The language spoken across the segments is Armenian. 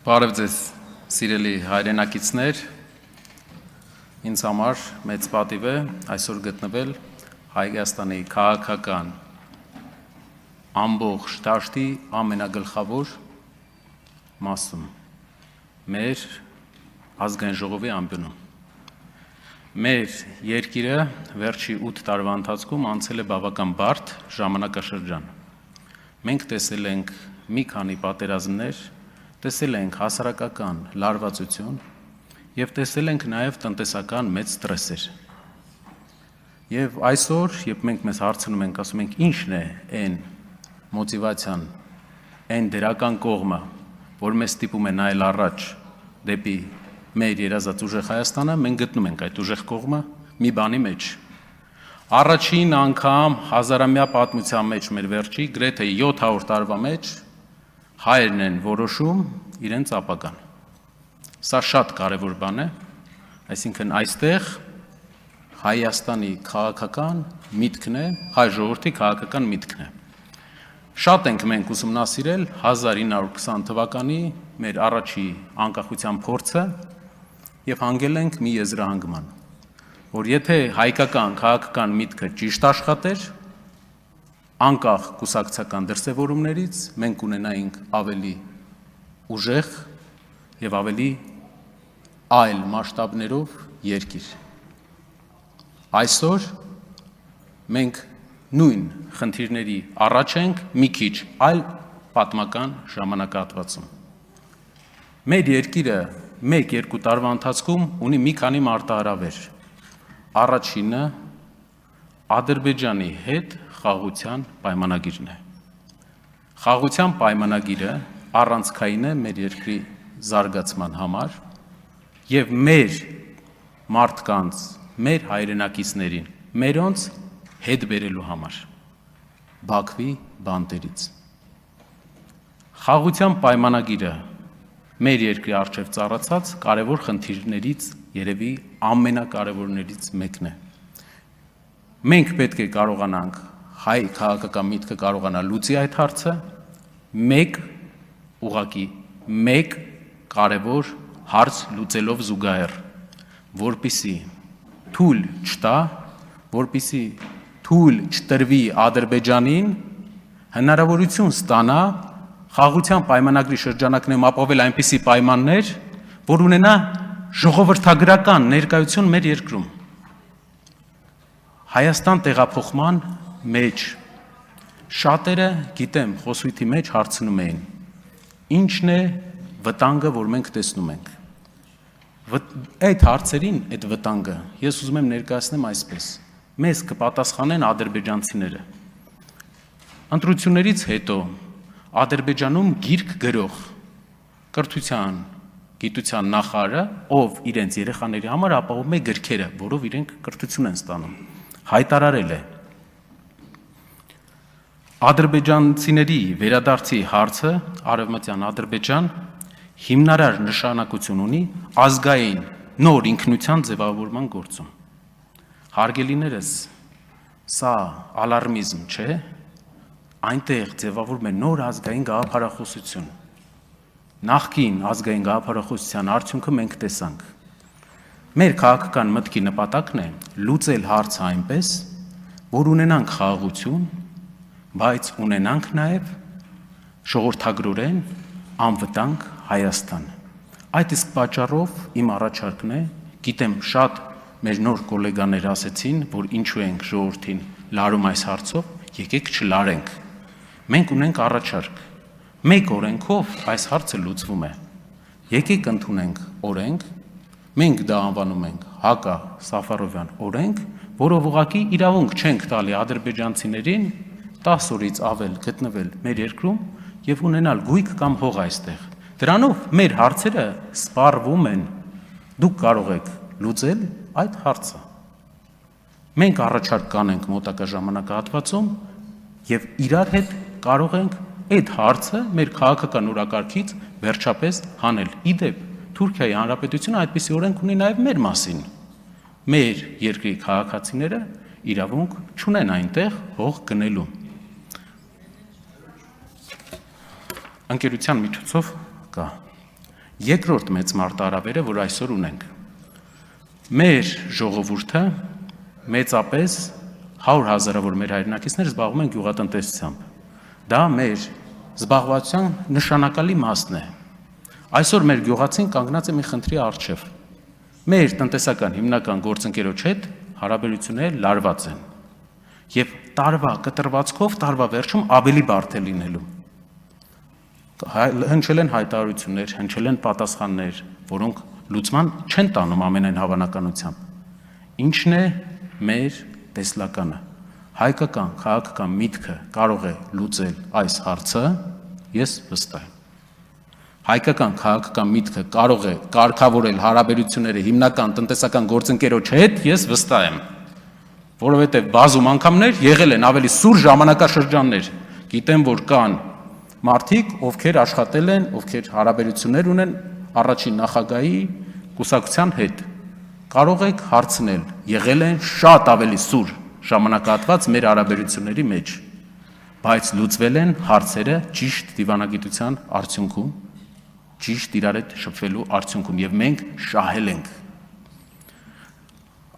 Բարև ձեզ, սիրելի հայրենակիցներ, ինձ համար մեծ պատիվ է այսօր գտնվել Հայաստանի քաղաքական ամբողջ դաշտի ամենագլխավոր մասում, մեր ազգային ժողովի անկյունում։ Մեր երկիրը վերջի 8 տարվա ընթացքում անցել է բավական բարդ ժամանակաշրջան։ Մենք տեսել ենք մի քանի պատերազմներ, տեսել ենք հասարակական լարվածություն և տեսել ենք նաև տնտեսական մեծ ստրեսեր։ Եվ այսօր, երբ մենք մեզ հարցնում ենք, ասում ենք ինչն է այն մոտիվացիան, այն դրական կողմը, որ մեզ ստիպում է նայել առաջ դեպի մեր երազած ուժեղ Հայաստանը, մենք գտնում ենք այդ ուժեղ կողմը մի բանի մեջ։ Առաջին անգամ հազարամյա պատմության մեջ մեր վերջի գրեթե 700 տարվա մեջ հայերն են որոշում իրենց ապագան։ Սա շատ կարևոր բան է, այսինքն այստեղ Հայաստանի քաղաքական միտքն է, հայ ժողովրդի քաղաքական միտքն է։ Շատ ենք մենք ուսումնասիրել 1920 թվականի մեր առաջի անկախության փորձը և հանգել ենք մի եզրահանգման, որ եթե հայկական քաղաքական միտքը ճիշտ աշխատեր, անկախ կուսակցական դրսևորումներից մենք ունենայինք ավելի ուժեղ և ավելի այլ մասշտաբներով երկիր։ Այսօր մենք նույն խնդիրների առաջ ենք մի քիչ այլ պատմական ժամանակահատվածում։ Մեր երկիրը 1-2 տարվա ընթացքում ունի մի քանի մարտահրավեր։ Առաջինը Ադրբեջանի հետ խաղաղության պայմանագիրն է։ Խաղաղության պայմանագիրը առանցքային է մեր երկրի զարգացման համար և մեր մարդկանց, մեր հայրենակիցներին, մերոնց հետ բերելու համար Բաքվի բանտերից։ Խաղաղության պայմանագիրը մեր երկրի առջև ծառացած կարևոր խնդիրներից երևի ամենակարևորներից մեկն է։ Մենք պետք է կարողանանք, հայ քաղաքական միտքը կարողանա լուծի այդ հարցը մեկ կարևոր հարց լուծելով զուգահեռ, որպեսզի թույլ չտա, որպեսզի թույլ չտրվի Ադրբեջանին հնարավորություն ստանա խաղաղության պայմանագրի շրջանակներում ապավել այնպիսի պայմաններ, որ ունենա ժողովրդագրական ներկայություն մեր երկրում։ Հայաստան տեղափոխման մեջ շատերը, գիտեմ, խոսույթի մեջ հարցնում էին, ինչն է վտանգը, որ մենք տեսնում ենք։ Այդ հարցերին, այդ վտանգը, ես ուզում եմ ներկայացնեմ այսպես. մեզ կպատասխանեն ադրբեջանցիները։ Ընտրություններից հետո Ադրբեջանում գիրք գրող կրթության, գիտության նախարարը, ով իրենց երեխաների համար ապահովում է գրքերը, որով իրենք կրթություն են ստանում, հայտարարել է. Ադրբեջանցիների վերադարձի հարցը Արևմտյան Ադրբեջան հիմնարար նշանակություն ունի ազգային նոր ինքնության ձևավորման գործում։ Հարգելիներս, սա ալարմիզմ չէ, այնտեղ ձևավորվում է նոր ազգային գաղափարախոսություն։ Նախկին ազգային գաղափարախոսության արդյունքը մենք տեսանք։ Մեր քաղաքական մտքի նպատակն է լուծել հարցը այնպես, որ ունենանք խաղաղություն, բայց ունենանք նաև ժողովրդագրորեն անվտանգ Հայաստան։ Այդ իսկ պատճառով իմ առաջարկն է, գիտեմ շատ մեր նոր գոլեգաներ ասեցին, որ ինչու ենք ժողովրդին լարում այս հարցով, եկեք չլարենք։ Մենք ունենք առաջարկ, մեկ օրենքով այս հարցը լուծվում է։ Եկեք ընդունենք օրենք, մենք դա անվանում ենք Հակա Սաֆարովյան օրենք, որով ուղղակի իրավունք չենք տալի ադրբեջանցիներին 10 օրից ավել գտնվել մեր երկրում և ունենալ գույք կամ հող այստեղ։ Դրանով մեր հարցերը սպառվում են, դուք կարող եք լուծել այդ հարցը։ Մենք առաջարկ կանենք մոտակա ժամանակահատվածում և իրար հետ կարող ենք այդ հարցը մեր քաղաքական օրակարգից վերջապես հանել։ Իդեպ, Թուրքիայի Հանրապետությունը այդպիսի օրենք ունի նաև մեր մասին։ Մեր երկրի քաղաքացիները իրավունք չունեն այնտեղ հող գնելու։ Ընկերության միջոցով կա։ Երկրորդ մեծ մարտահրավերը, որ այսօր ունենք, մեր ժողովուրդը մեծապես 100,000-ավոր մեր հայրենակիցներ զբաղվում են գյուղատնտեսությամբ։ Դա մեր զբաղվածության նշանակալի մասն է։ Այսօր մեր գյուղացին կանգնած է մի խնդրի առջև։ Մեր տնտեսական հիմնական գործընկերոջ հետ հարաբերությունները լարված են։ Եվ տարվա կտրվածքով տարվա վերջում ավելի բարդ է լինելու։ Հնչել են հայտարարություններ, հնչել են պատասխաններ, որոնք լուծման չեն տանում ամենայն հավանականությամբ։ Ինչն է մեր տեսլականը։ Հայկական քաղաքական միտքը կարող է լուծել այս հարցը, ես վստահ եմ։ Հայկական քաղաքական միտքը կարող է կարգավորել հարաբերությունները հիմնական տնտեսական գործընկերոջ հետ, ես վստահ եմ, որովհետև բազում անգամներ եղել են ավելի սուր ժամանակաշրջաններ։ Գիտեմ, որ կան մարդիկ, ովքեր աշխատել են, ովքեր հարաբերություններ ունեն առաջին նախագահի կուսակցության հետ։ Կարող եք հարցնել, եղել են շատ ավելի սուր ժամանակահատված մեր հարաբերությունների մեջ, բայց լուծվել են հարցերը ճիշտ դիվանագիտության արդյունքում, ճիշտ իրար հետ շփվելու արդյունքում, եւ մենք շահել ենք։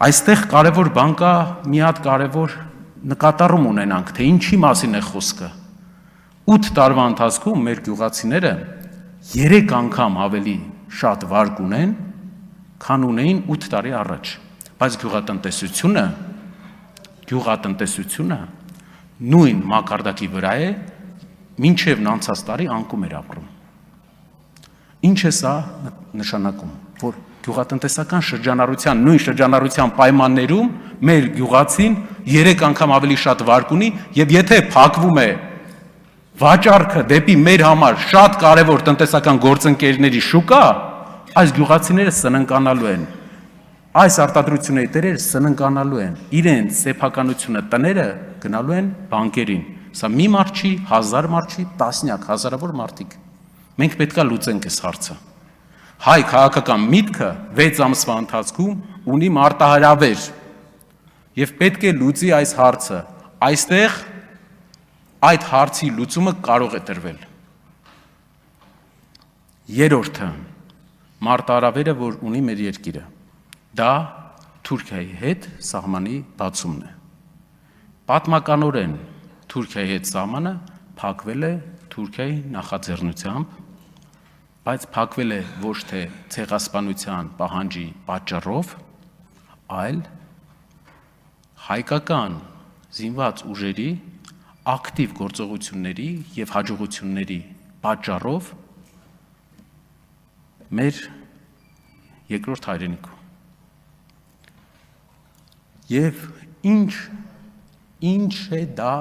Այստեղ կարևոր բան կա, մի հատ կարևոր նկատառում ունենանք, թե ինչի մասին է խոսքը։ 8 տարվա ընթացքում մեր գյուղացիները 3 անգամ ավելի շատ վարկ ունեն, քան ունեին 8 տարի առաջ, բայց գյուղատնտեսությունը նույն մակարդակի վրա է, մինչև անցած տարի անկում էր ապրում։ Ինչ է սա նշանակում, որ գյուղատնտեսական շրջանառության, նույն շրջանառության պայմաններում մեր գյուղացին 3 անգամ ավելի շատ վարկ ունի, եւ եթե փակվում է վաճառքը դեպի մեր համար շատ կարևոր տնտեսական գործընկերների շուկա, այս գյուղացիները սննկանալու են, այս արտադրությունների տերերը սննկանալու են, իրենց սեփականությունը տները գնալու են բանկերին։ Սա մի մարդ չի, 1000 մարդ չի, տասնյակ, հազարավոր մարդիկ։ Մենք պետք է լուծենք այս հարցը։ Հայ քաղաքական միտքը 6 ամսվա ընթացքում ունի մարտահրավեր եւ պետք է լուծի այս հարցը։ Այստեղ այդ հարցի լուծումը կարող է տրվել։ Երրորդը մարտահրավերը, որ ունի մեր երկիրը, դա Թուրքիայի հետ սահմանի բացումն է։ Պատմականորեն Թուրքիայի հետ սահմանը փակվել է Թուրքիայի նախաձեռնությամբ, բայց փակվել է ոչ թե ցեղասպանության պահանջի պատճառով, այլ հայկական զինված ուժերի ակտիվ գործողությունների եւ հաջողությունների պատճառով մեր երկրորդ հայրենիքում։ Եվ ինչ է դա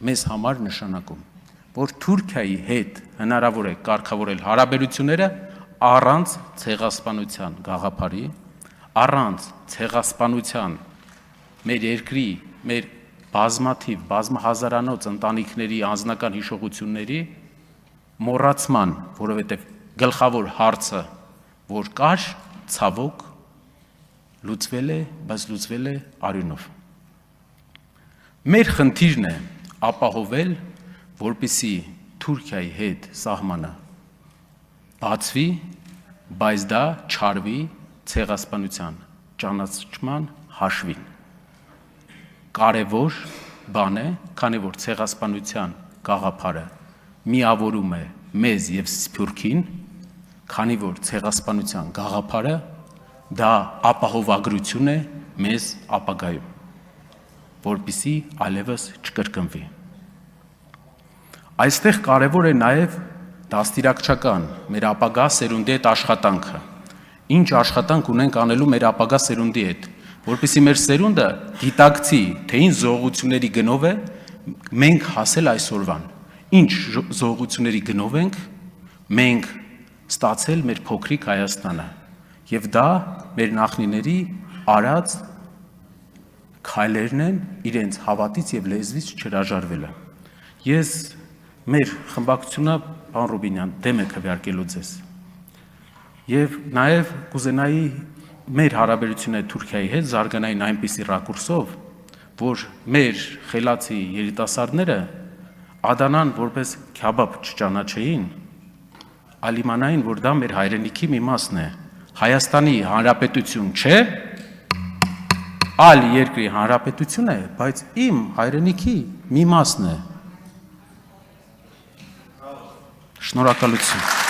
մեզ համար նշանակում, որ Թուրքիայի հետ հնարավոր է կարգավորել հարաբերությունները առանց ցեղասպանության գաղափարի, առանց ցեղասպանության մեր երկրի, մեր բազմաթիվ, բազմահազարանոց ընտանիքների անձնական հիշողությունների մոռացման, որովհետև գլխավոր հարցը, որ կար, ցավոք լուծվել է, բայց լուծվել է արյունով։ Մեր խնդիրն է ապահովել, որպեսզի Թուրքիայի հետ սահմանը բացվի, բայց դա չարվի ցեղասպանության ճանաչման հաշվին։ Կարևոր բան է, քանի որ ցեղասպանության գաղափարը միավորում է մեզ եւ Սփյուռքին, քանի որ ցեղասպանության գաղափարը դա ապահովագրություն է մեզ ապագայում, որպեսզի այլևս չկրկնվի։ Այստեղ կարևոր է նաև դաստիարակչական մեր ապագա սերունդի հետ աշխատանքը։ Ինչ աշխատանք ունենք անելու մեր ապագա սերունդի հետ, որպեսզի մեր սերունդը գիտակցի, թե ինչ զողությունների գնով է մենք հասել այսօրվան։ Ինչ զողությունների գնով ենք մենք ստացել մեր փոքրիկ Հայաստանը։ Եվ դա մեր նախնիների արած քայլերն են իրենց հավատից եւ լեզվից չհրաժարվելը։ Ես մեր խմբակցությունը, պարոն Ռուբինյան, դեմ է քվեարկելու ձեզ։ Եվ նաև կուզենայի մեր հարաբերությունները Թուրքիայի հետ զարգանային այնպիսի ռակուրսով, որ մեր խելացի երիտասարդները Ադանան որպես քյաբաբ չճանաչեին, այլ իմանային, որ դա մեր հայրենիքի մի մասն է։ Հայաստանի Հանրապետություն չէ, այլ երկրի հանրապետություն է, բայց իմ հայրենիքի մի մասն է։ Շնորհակալություն։